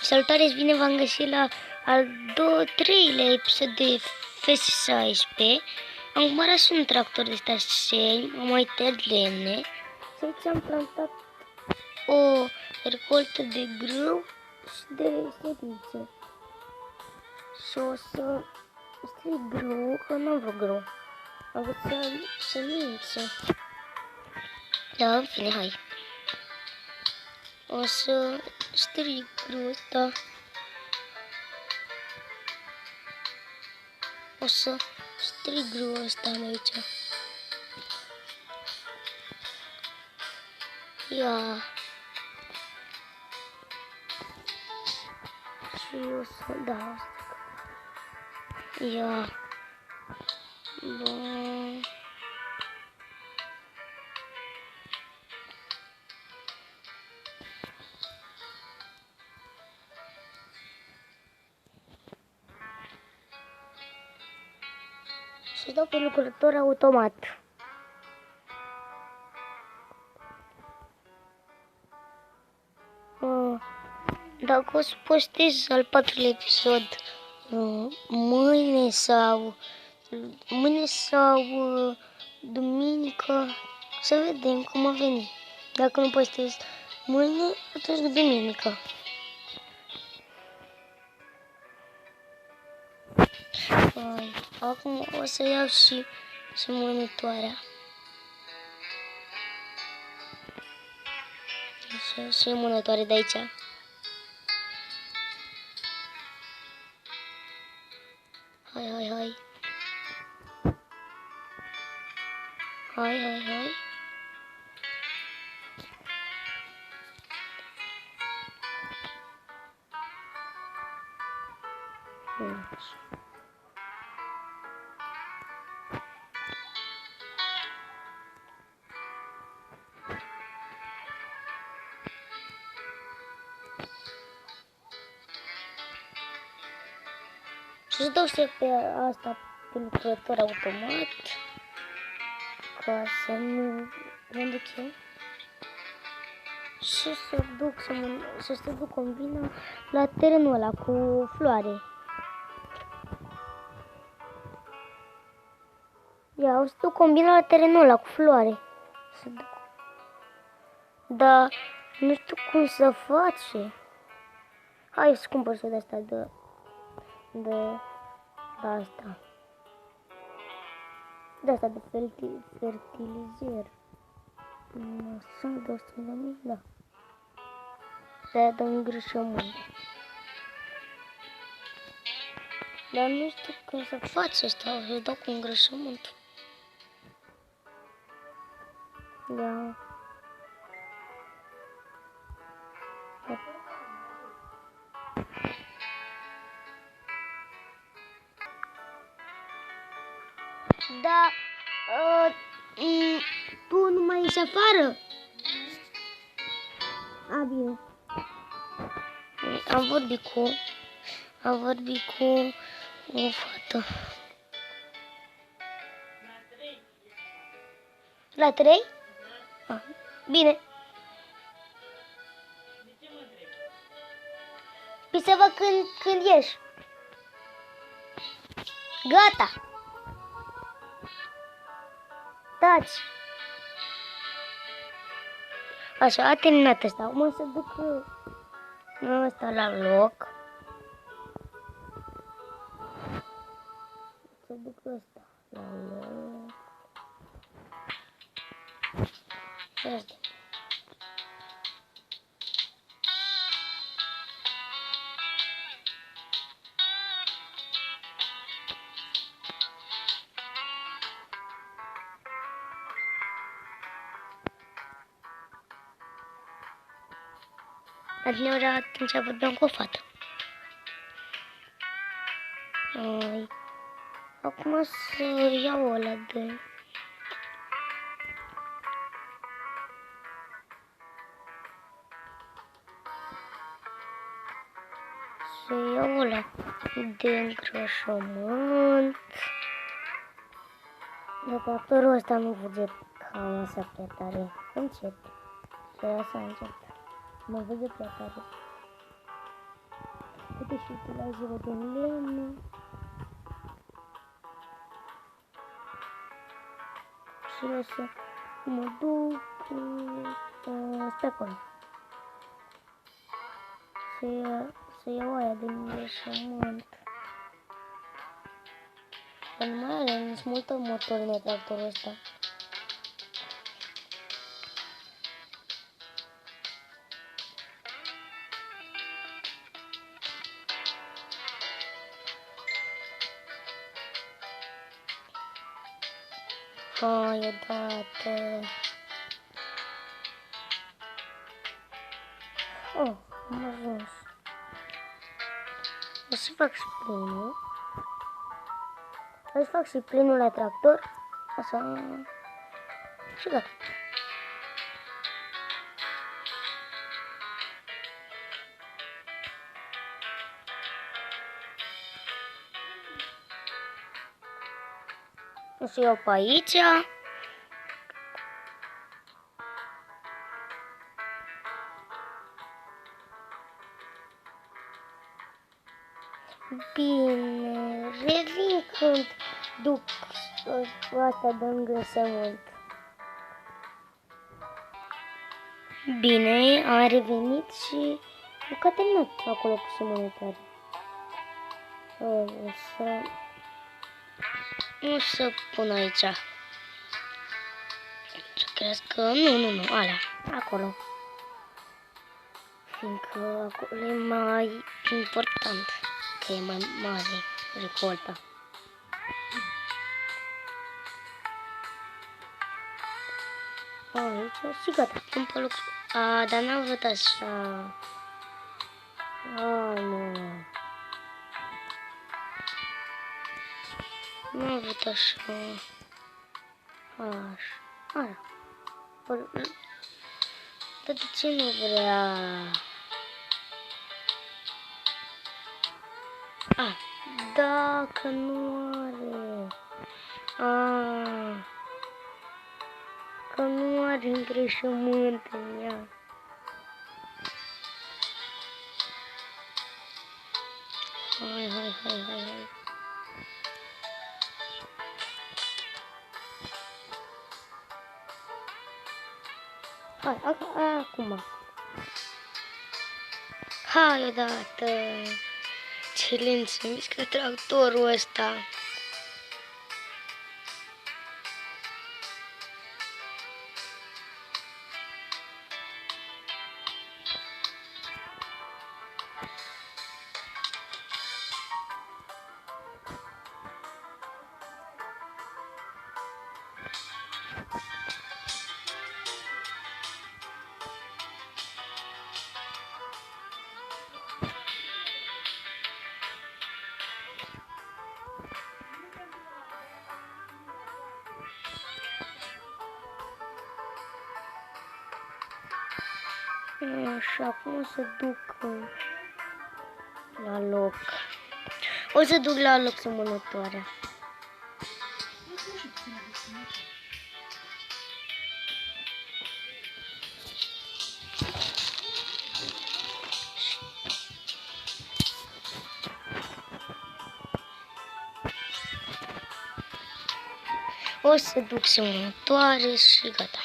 Salutare, bine v-am găsit la al treilea episod de FS16. Am cumpărat și un tractor de ăsta șeni, am mai tăiat lemne. Și aici am plantat o recoltă de grâu și de semințe. Și o să stric grâu, că nu am vrut grâu. Am vrut semințe. Da, în fine, hai. O să stric grâu ăsta. O să stric grâul ăsta aici. Ia. Și o să dau asta. Ia. Bun. Și dau pe lucrător automat. Dacă o să postez al 4-lea episod mâine sau duminică, să vedem cum a venit. Dacă nu postez mâine, atunci duminică. Acum o să iau și monitoarea. Așa, și monitoare de aici. Hai. Hai. Și dau și pe asta pe lucrător automat ca să nu mă duc eu și să se duc combina la terenul ăla cu floare. Ia, o să duc combina la terenul ăla cu floare. Să duc. Dar nu știu cum să face. Hai să cumpăr de asta de asta. De asta de fertilizer. Sunt 200.000, da. De îngrășământ. Dar nu știu cum să faci asta, o să dau cu îngrășământ. Da. Da, tu nu mai ești afară? A, bine. Am vorbit cu o fată. La 3? Ah, bine. Păi să văd când ieși. Gata. Taci. Așa, a terminat ăsta. Acum o să duc ăsta la loc. Să duc ăsta la loc. Asta. Adineori atunci vorbeam cu o fată. Acum să iau ăla de... Să iau ăla de îngrășământ. Dar tractorul ăsta nu vede cam așa prea tare. Încet. Să ia să încet. Nu vede prea tare. Uite și utilajele de lemne. Și o să mă duc pe acolo. Să iau aia de îngrășământ. Dar nu mai are nici multă motorină tractorul ăsta. Hai odată. Oh, am ajuns. O să fac și plinul. O să fac și plinul la tractor. Așa. Și gata. O să iau pe aici. Bine, revin când duc asta de îngrășământ. Bine, am revenit și că terminat acolo cu semănătoare. O să pun aici. Să crească, nu, alea, acolo. Fiindcă acolo e mai important, că e mai mare recolta. Aici și gata, pun pe lucru. Dar n-am vrut așa. Nu. N-am vrut așa. Așa. Dar de ce nu vrea? Dacă nu are. Că nu are îngrășământ în ea. Hai. Hai, acum. Hai odată. Ce lent se mișcă tractorul ăsta. Și acum o să duc la loc. O să duc la loc semănătoarea. O să duc semănătoare și gata.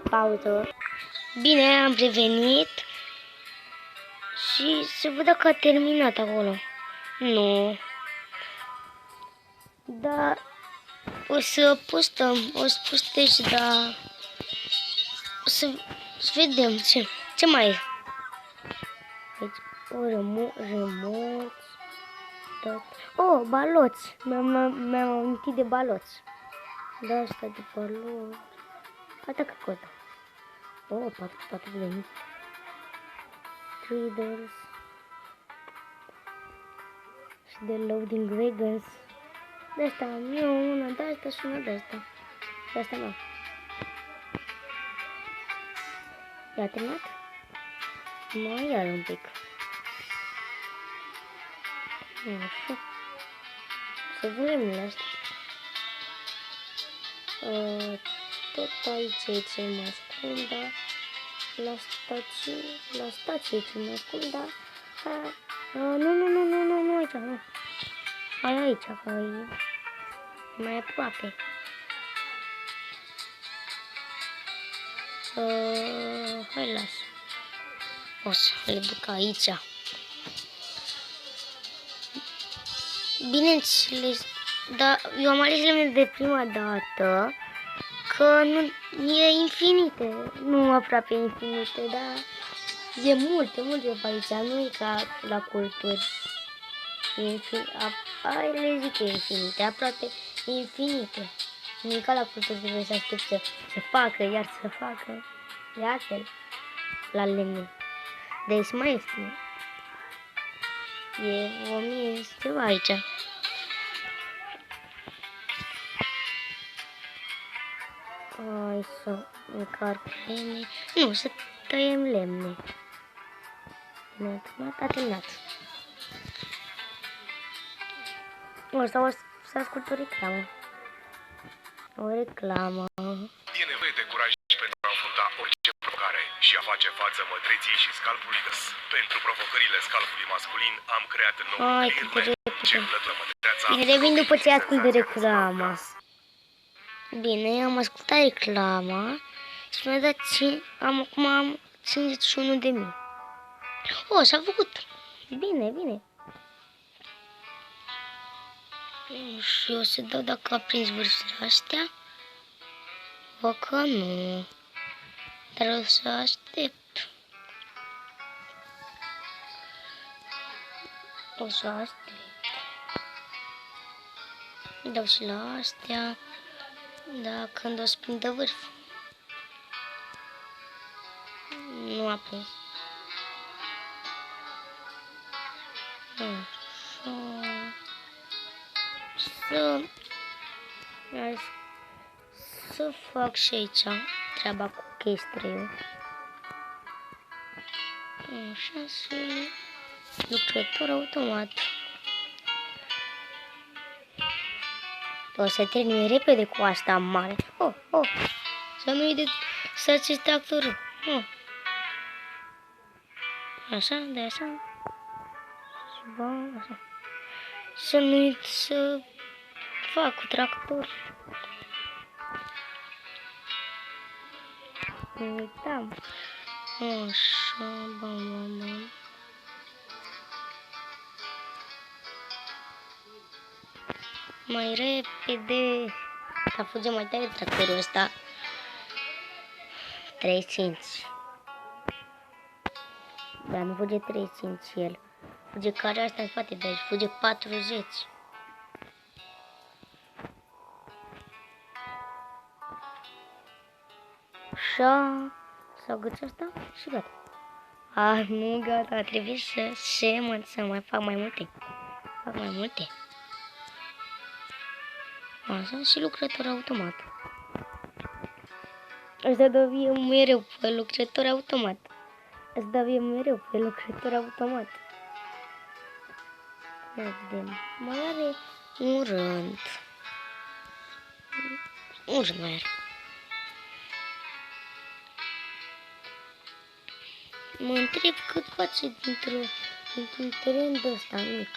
Pauză. Bine, am revenit și se vede că a terminat acolo. Nu. Dar o să postăm, o să postez, dar o să vedem ce mai e. Aici, remoți. Oh, baloți. Mi-am amintit de baloți. Da, asta de baloți. Atacă coda. Oh, patru venit. Traders. Și de loading wagons. De asta am eu una de asta și una de asta. De asta nu. I-a terminat? Mai iar un pic. Așa. Să vrem la asta. tot aici e ce mă ascund, da? La stație e ce mă ascund, da? Nu, aici, nu. Hai aici, că e mai aproape. Hai, las. O să le duc aici. Bineînțeles, dar eu am ales lemne de prima dată, că nu e infinite, nu aproape infinite, dar e multe pe aici, nu e ca la culturi. Le zic că e infinite, aproape infinite. Nu e ca la culturi, trebuie să aștept să se facă, iar să facă. E altfel la lemne. Deci mai ieftin. E 1000 ceva aici. Hai să încarc lemne. Nu, să tăiem lemne. A terminat. O să ascult o reclamă. O reclamă. E nevoie de curaj pentru a înfrunta orice provocare și a face față mătreții și scalpului găs. Pentru provocările scalpului masculin am creat nou Clearman, ce înlătură mătreața. Bine, revin după ce ascult de reclamă. Bine, am ascultat reclama și mi-a dat acum am 51.000. O, s-a făcut. Bine. Și o să dau dacă a prins vârstele astea. O că nu. Dar o să aștept. Dau și la astea. Da, când o să prindă vârf. Nu a prins. Să fac și aici treaba cu chestreiul. Așa, și lucrător automat. O să termin repede cu asta mare. Să nu-i de să-ți tractorul. Așa, de așa. Așa. Să nu-i să fac cu tractor. Nu uitam. Așa, bam. Mai repede. Ca fuge mai tare tractorul ăsta. 35. Dar nu fuge 35 el. Fuge care asta în spate, deci fuge 40. Așa. Să agăț asta și gata. Nu gata, trebuie să mai fac mai multe. Așa, și lucrător automat. Asta dă vie mereu pe lucrător automat. Vedem. Mai are un rând. Mai are. Mă întreb cât face dintr-un teren de ăsta mic.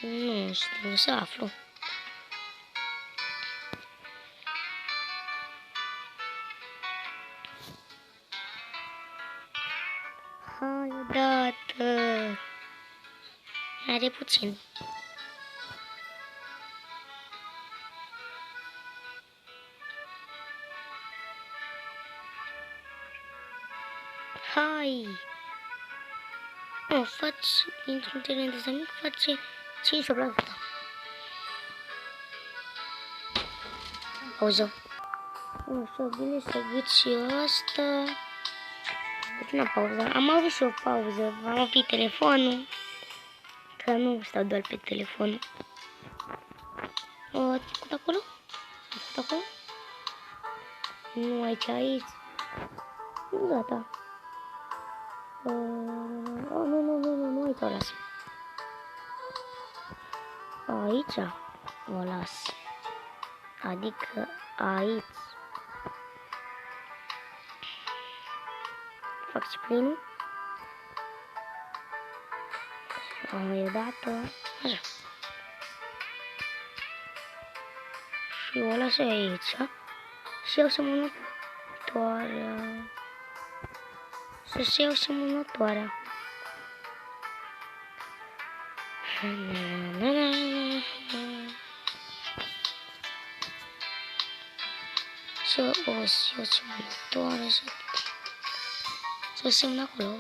Nu știu, să aflu. Hai odată. Are puțin. Hai! Faci dintr-un teren de mic, face 5%. Pauză. Așa, bine să văd și asta. Puțină pauză. Am avut și o pauză. Am oprit telefonul. Că nu stau doar pe telefon. Trecut acolo? Nu, aici. Gata. Nu, aici o las. Aici o las. Adică aici. Fac și plinul. E dată. Așa. Și o las aici. Și iau semănătoarea. Să-și iau semănătoarea. Să o iau semănătoare. Să semn acolo.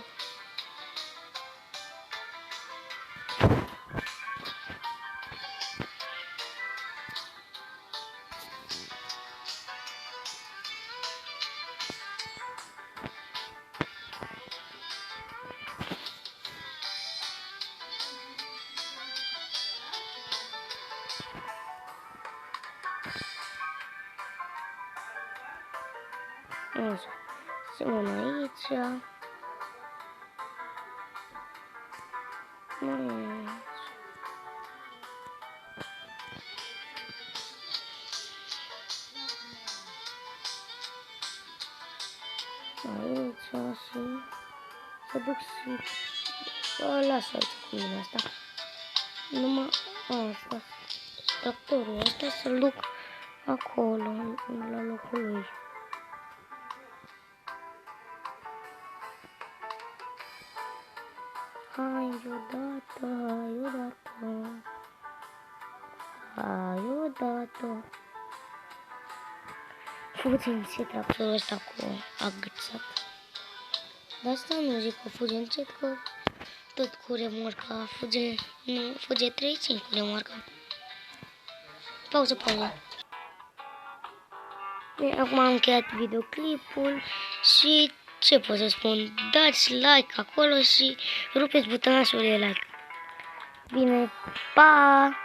Așa. Semn aici. Aici și să duc și lasă aici cu mine asta. Numai asta. Tractorul ăsta să-l duc acolo, la locul lui. Hai odată, hai odată, hai odată. Fuge încet tractorul ăsta cu agățat. Dar asta nu zic că fuge încet, că tot cu remorca fuge, nu, fuge 35 cu remorca. Pauză. Bine, acum am încheiat videoclipul și ce pot să spun, dați like acolo și rupeți butonașul de like. Bine, pa!